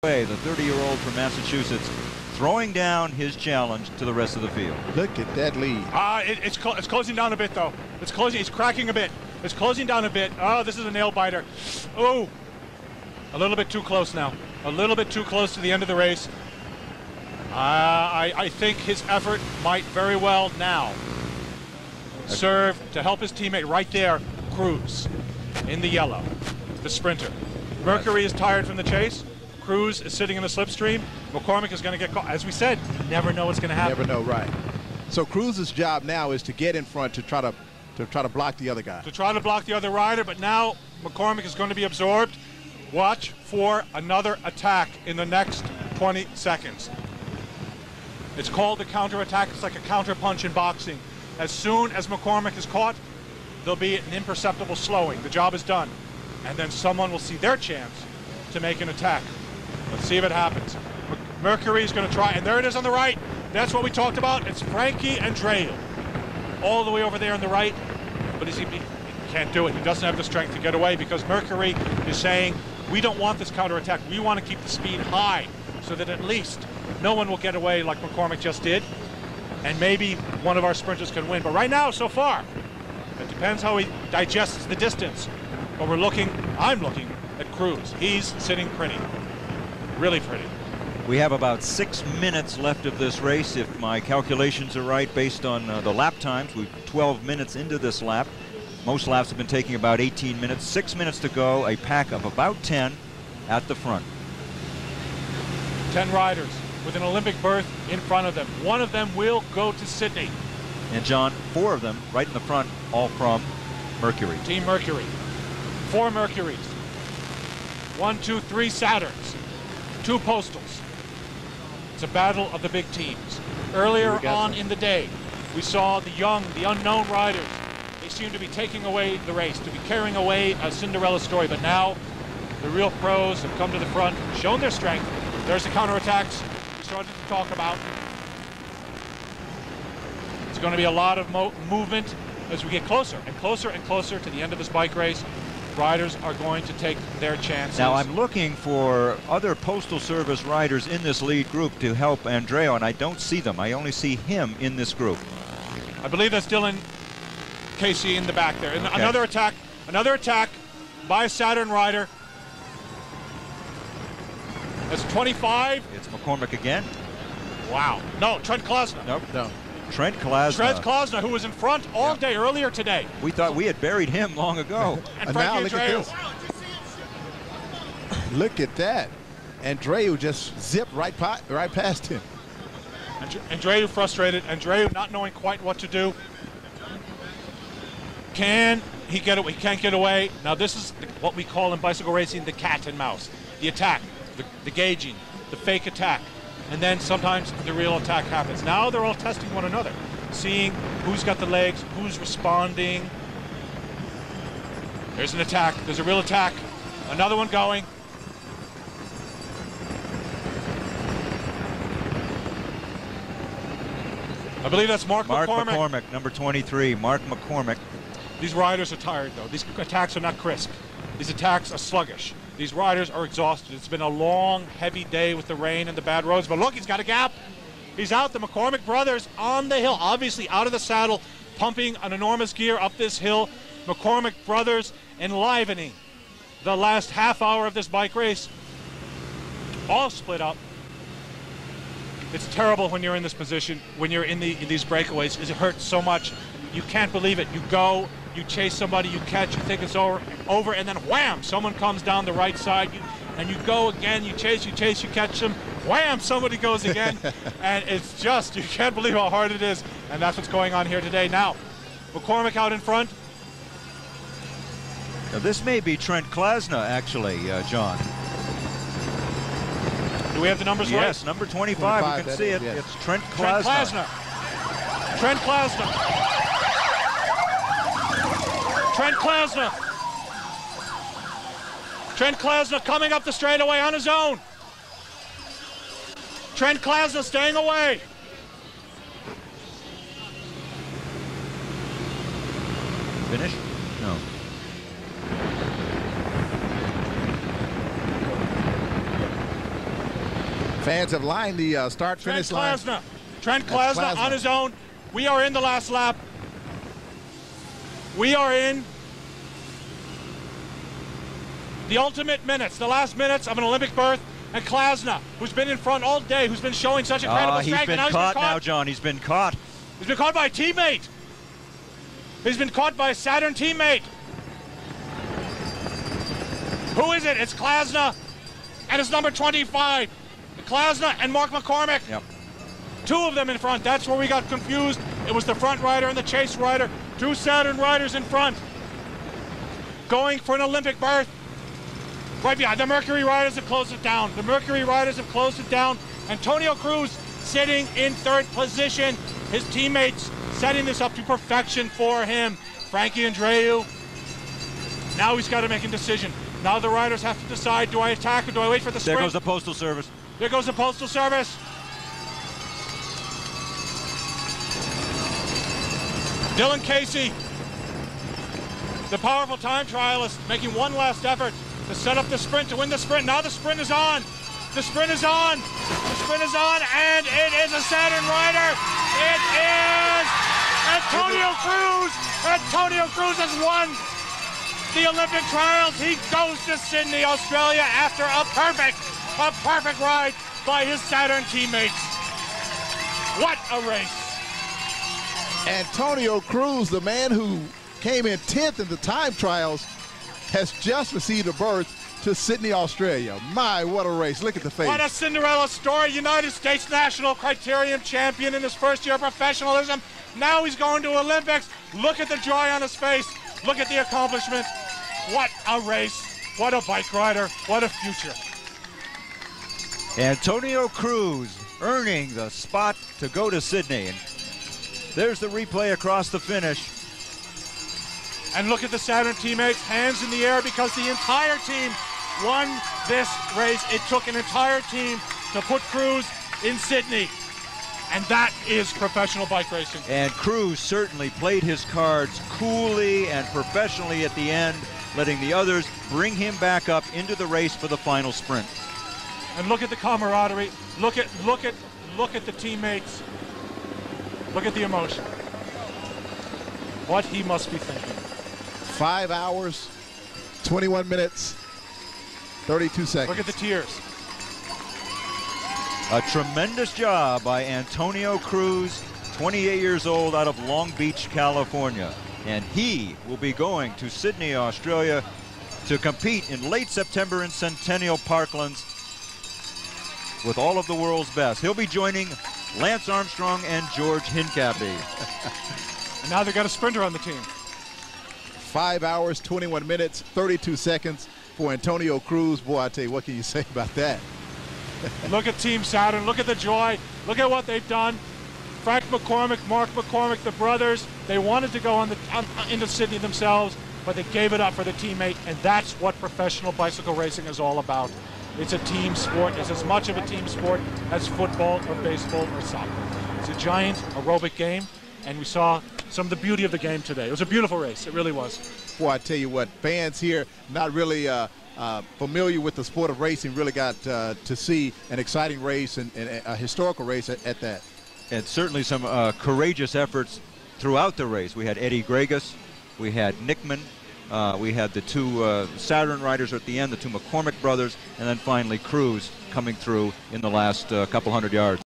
The 30-year-old from Massachusetts throwing down his challenge to the rest of the field. Look at that lead. It's closing down a bit, though. It's closing. It's cracking a bit. It's closing down a bit. Oh, this is a nail biter. Oh, a little bit too close now. A little bit too close to the end of the race. I think his effort might very well now serve to help his teammate right there, Cruz, in the yellow, the sprinter. Mercury is tired from the chase. Cruz is sitting in the slipstream. McCormick is going to get caught. As we said, you never know what's going to happen. Never know, right. So Cruz's job now is to get in front to try to block the other guy. To try to block the other rider, but now McCormick is going to be absorbed. Watch for another attack in the next 20 seconds. It's called the counterattack. It's like a counterpunch in boxing. As soon as McCormick is caught, there'll be an imperceptible slowing. The job is done. And then someone will see their chance to make an attack. Let's see if it happens. Mercury is going to try, and there it is on the right. That's what we talked about. It's Frankie Andreu, all the way over there on the right. But he can't do it. He doesn't have the strength to get away because Mercury is saying, we don't want this counterattack. We want to keep the speed high so that at least no one will get away like McCormick just did. And maybe one of our sprinters can win. But right now, so far, it depends how he digests the distance. But I'm looking at Cruz. He's sitting pretty. Really pretty. We have about 6 minutes left of this race, if my calculations are right, based on the lap times. We're 12 minutes into this lap. Most laps have been taking about 18 minutes. 6 minutes to go, a pack of about 10 at the front. 10 riders with an Olympic berth in front of them. One of them will go to Sydney. And John, 4 of them right in the front, all from Mercury. Team Mercury. 4 Mercuries. 1, 2, 3 Saturns. 2 Postals. It's a battle of the big teams. Earlier on in the day, we saw the young, the unknown riders. They seem to be taking away the race, to be carrying away a Cinderella story. But now, the real pros have come to the front, shown their strength. There's the counterattacks we started to talk about. It's going to be a lot of movement as we get closer and closer and closer to the end of this bike race. Riders are going to take their chances. Now I'm looking for other Postal Service riders in this lead group to help Andreu, and I don't see them. I only see him in this group. I believe that's Dylan Casey in the back there. And okay. Another attack by a Saturn rider. That's 25. It's McCormick again. Wow. No, Trent Klasner. Nope. No. Trent Klasner. Trent Klasner, who was in front all day earlier today. We thought we had buried him long ago. And Frankie look at this. Look at that. Andreu just zipped right past him. Andreu frustrated. Andreu not knowing quite what to do. Can he get away? He can't get away. Now this is what we call in bicycle racing the cat and mouse. The attack, the gauging, the fake attack. And then sometimes the real attack happens. Now they're all testing one another, seeing who's got the legs, who's responding. There's an attack. There's a real attack. Another one going. I believe that's Mark McCormick. Mark McCormick, number 23, Mark McCormick. These riders are tired, though. These attacks are not crisp. These attacks are sluggish. These riders are exhausted. It's been a long, heavy day with the rain and the bad roads. But look, he's got a gap. He's out. The McCormick brothers on the hill, obviously out of the saddle, pumping an enormous gear up this hill. McCormick brothers enlivening the last half hour of this bike race. All split up. It's terrible when you're in this position, when you're in these breakaways. It hurts so much. You can't believe it. You go, you chase somebody, you catch, you think it's over, and then wham, someone comes down the right side, and you go again, you chase, you catch them, wham, somebody goes again, and it's just, you can't believe how hard it is, and that's what's going on here today. Now, McCormick out in front. Now, this may be Trent Klasner, actually, John. Do we have the numbers right? Yes, number 25, we can see it. Yes. It's Trent Klasner. Trent Klasner. Trent Klasner. Trent Klasner coming up the straightaway on his own. Trent Klasner staying away. Finish? No. Fans have lined the start-finish line. Trent Klasna on his own. We are in the last lap. We are in the ultimate minutes, the last minutes of an Olympic berth. And Klasna, who's been in front all day, who's been showing such incredible strength. He's been caught now, John. He's been caught. He's been caught by a teammate. He's been caught by a Saturn teammate. Who is it? It's Klasna, and it's number 25. Klasna and Mark McCormick. Yep. Two of them in front. That's where we got confused. It was the front rider and the chase rider. Two Saturn riders in front, going for an Olympic berth. Right behind. The Mercury riders have closed it down. The Mercury riders have closed it down. Antonio Cruz sitting in third position. His teammates setting this up to perfection for him. Frankie Andreu. Now he's got to make a decision. Now the riders have to decide, do I attack or do I wait for the sprint? There goes the Postal Service. There goes the Postal Service. Dylan Casey, the powerful time trialist, making one last effort to set up the sprint, to win the sprint. Now the sprint is on. The sprint is on. The sprint is on, and it is a Saturn rider. It is Antonio Cruz. Antonio Cruz has won the Olympic trials. He goes to Sydney, Australia after a perfect ride by his Saturn teammates. What a race. Antonio Cruz, the man who came in 10th in the time trials, has just received a berth to Sydney, Australia. My, what a race. Look at the face. What a Cinderella story. United States National Criterium champion in his first year of professionalism. Now he's going to Olympics. Look at the joy on his face. Look at the accomplishment. What a race. What a bike rider. What a future. Antonio Cruz earning the spot to go to Sydney. And there's the replay across the finish. And look at the Saturn teammates, hands in the air, because the entire team won this race. It took an entire team to put Cruz in Sydney. And that is professional bike racing. And Cruz certainly played his cards coolly and professionally at the end, letting the others bring him back up into the race for the final sprint. And look at the camaraderie. Look at the teammates. Look at the emotion. What he must be thinking. 5 hours, 21 minutes, 32 seconds. Look at the tears. A tremendous job by Antonio Cruz, 28 years old, out of Long Beach, California. And he will be going to Sydney, Australia to compete in late September in Centennial Parklands with all of the world's best. He'll be joining Lance Armstrong and George Hincapie. And now they've got a sprinter on the team. 5 hours, 21 minutes, 32 seconds for Antonio Cruz. Boy, I tell you, what can you say about that? Look at Team Saturn. Look at the joy. Look at what they've done. Frank McCormick, Mark McCormick, the brothers, they wanted to go into Sydney themselves, but they gave it up for the teammate, and that's what professional bicycle racing is all about. It's a team sport. It's as much of a team sport as football or baseball or soccer. It's a giant aerobic game, and we saw some of the beauty of the game today. It was a beautiful race. It really was. Boy, I tell you what, fans here not really familiar with the sport of racing really got to see an exciting race and a historical race at that. And certainly some courageous efforts throughout the race. We had Eddie Gregas, we had Nickman, we had the two Saturn riders at the end, the two McCormick brothers, and then finally Cruz coming through in the last couple hundred yards.